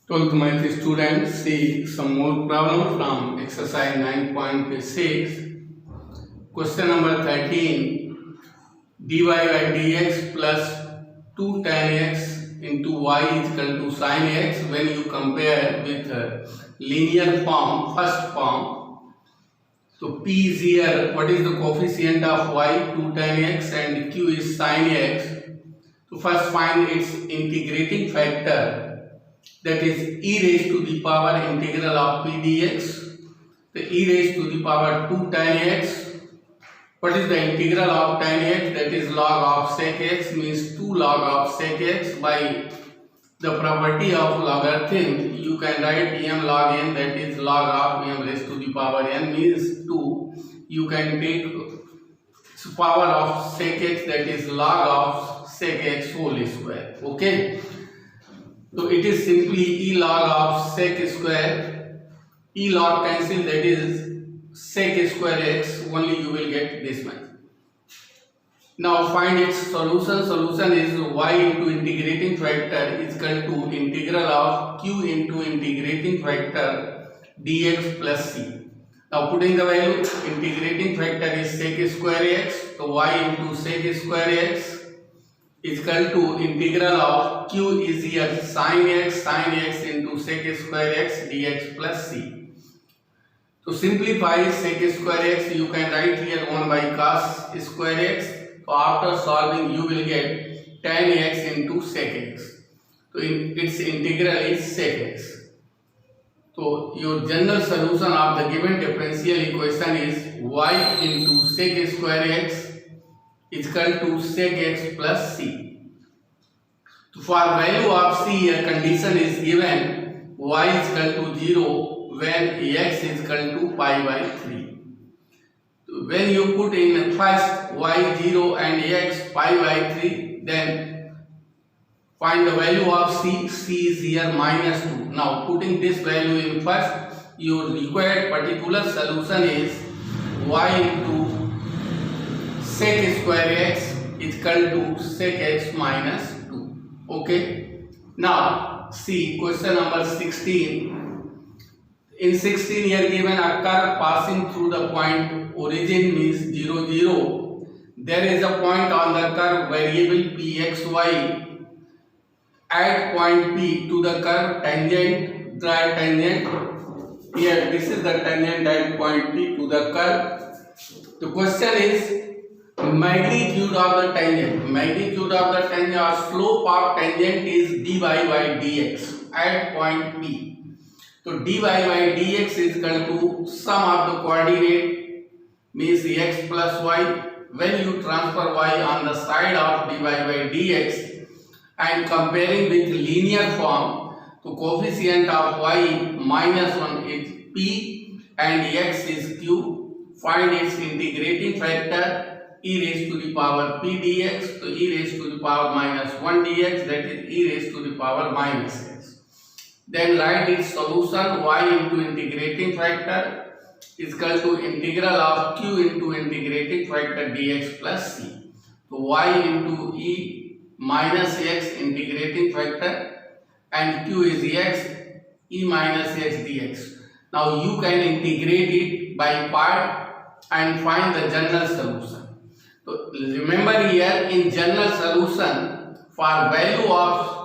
12th math students, see some more problem from exercise 9.6. Question number 13. dy by dx plus 2 tan x into y is equal to sin x when you compare with linear form, first form. So p is here. What is the coefficient of y? 2 tan x, and q is sin x. So first find its integrating factor, that is e raised to the power integral of p dx. The e raised to the power 2 tan x. What is the integral of tan x? That is log of sec x, means 2 log of sec x. By the property of logarithm, you can write m log n, that is log of m raised to the power n, means 2. You can take power of sec x, that is log of sec x whole square. Okay. So it is simply e log of sec square, e log cancel, that is sec square x, only you will get this much. Now find its solution. Solution is y into integrating factor is equal to integral of q into integrating factor dx plus c. Now putting the value, integrating factor is sec square x, so y into sec square x is equal to integral of q is here sin x into sec square x dx plus c. To simplify sec square x, you can write here 1 by cos square x. So after solving, you will get tan x into sec x. So its integral is sec x. So your general solution of the given differential equation is y into sec square x is equal to sec x plus c. So for value of c, a condition is given y is equal to 0 when x is equal to pi by 3. So when you put in first y 0 and x pi by 3, then find the value of c. C is here minus 2. Now putting this value in first, your required particular solution is y into sec square x is equal to sec x minus 2. Okay. Now see question number 16. In 16 here given a curve passing through the point origin means 0 0. There is a point on the curve variable pxy at point P to the curve tangent, draw tangent. Here this is the tangent at point P to the curve. The question is magnitude of the tangent. Magnitude of the tangent or slope of tangent is dy by dx at point P. So dy by dx is equal to sum of the coordinate, means x plus y. When you transfer y on the side of dy by dx and comparing with linear form, the coefficient of y minus 1 is p and x is q. Find its integrating factor e raised to the power p dx. So e raised to the power minus 1 dx, that is e raised to the power minus x. Then write its solution y into integrating factor is equal to integral of q into integrating factor dx plus c. So y into e minus x integrating factor and q is x, e minus x dx. Now you can integrate it by part and find the general solution. So remember here, in general solution, for value of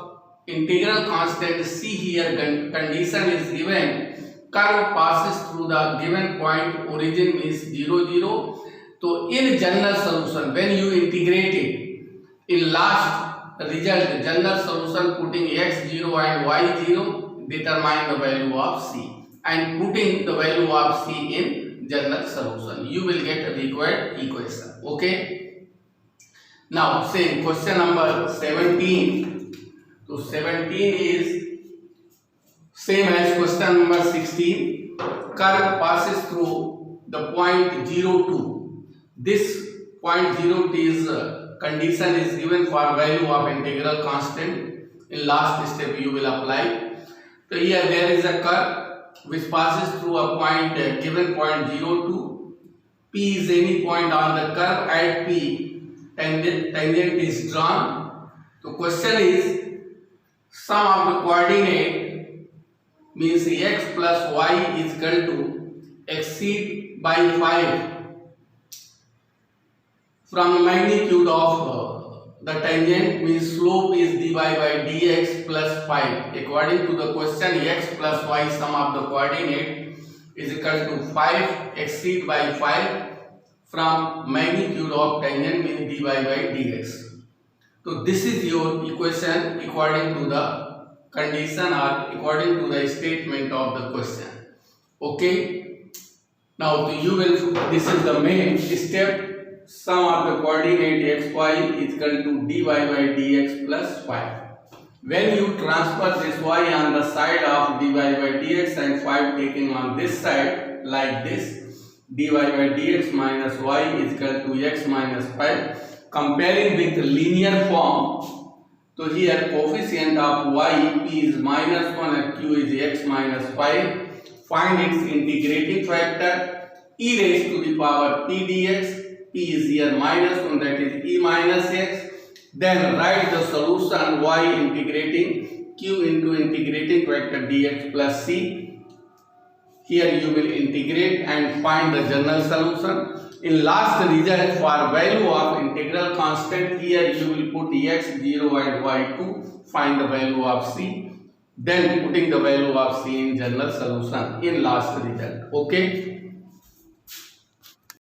integral constant c, here condition is given curve passes through the given point origin means 0 0. So in general solution, when you integrate it, in last result general solution, putting x 0 and y 0, determine the value of c, and putting the value of c in general solution, you will get a required equation. Okay. Now say question number 17. So 17 is same as question number 16. Curve passes through the point 0 2. This point 0 2 is condition is given for value of integral constant. In last step you will apply. So here there is a curve which passes through a point given point 0 2. P is any point on the curve at P, tangent is drawn. The question is sum of the coordinate means x plus y is equal to exceed by 5 from magnitude of the tangent means slope is dy by dx plus 5. According to the question, x plus y sum of the coordinate is equal to 5 exceed by 5 from magnitude of tangent means dy by dx. So this is your equation according to the condition or according to the statement of the question. Okay. Now you will, this is the main step. Sum of the coordinate xy is equal to dy by dx plus 5. When you transfer this y on the side of dy by dx and 5 taking on this side like this, dy by dx minus y is equal to x minus 5. Comparing with the linear form, so here coefficient of y p is minus 1 and q is x minus 5. Find its integrating factor e raised to the power p dx. P is here minus 1, that is e minus x. Then write the solution y integrating q into integrating factor dx plus c. Here you will integrate and find the general solution. In last result, for value of integral constant, here you will put x0 and y2, find the value of c. Then putting the value of c in general solution in last result. Okay.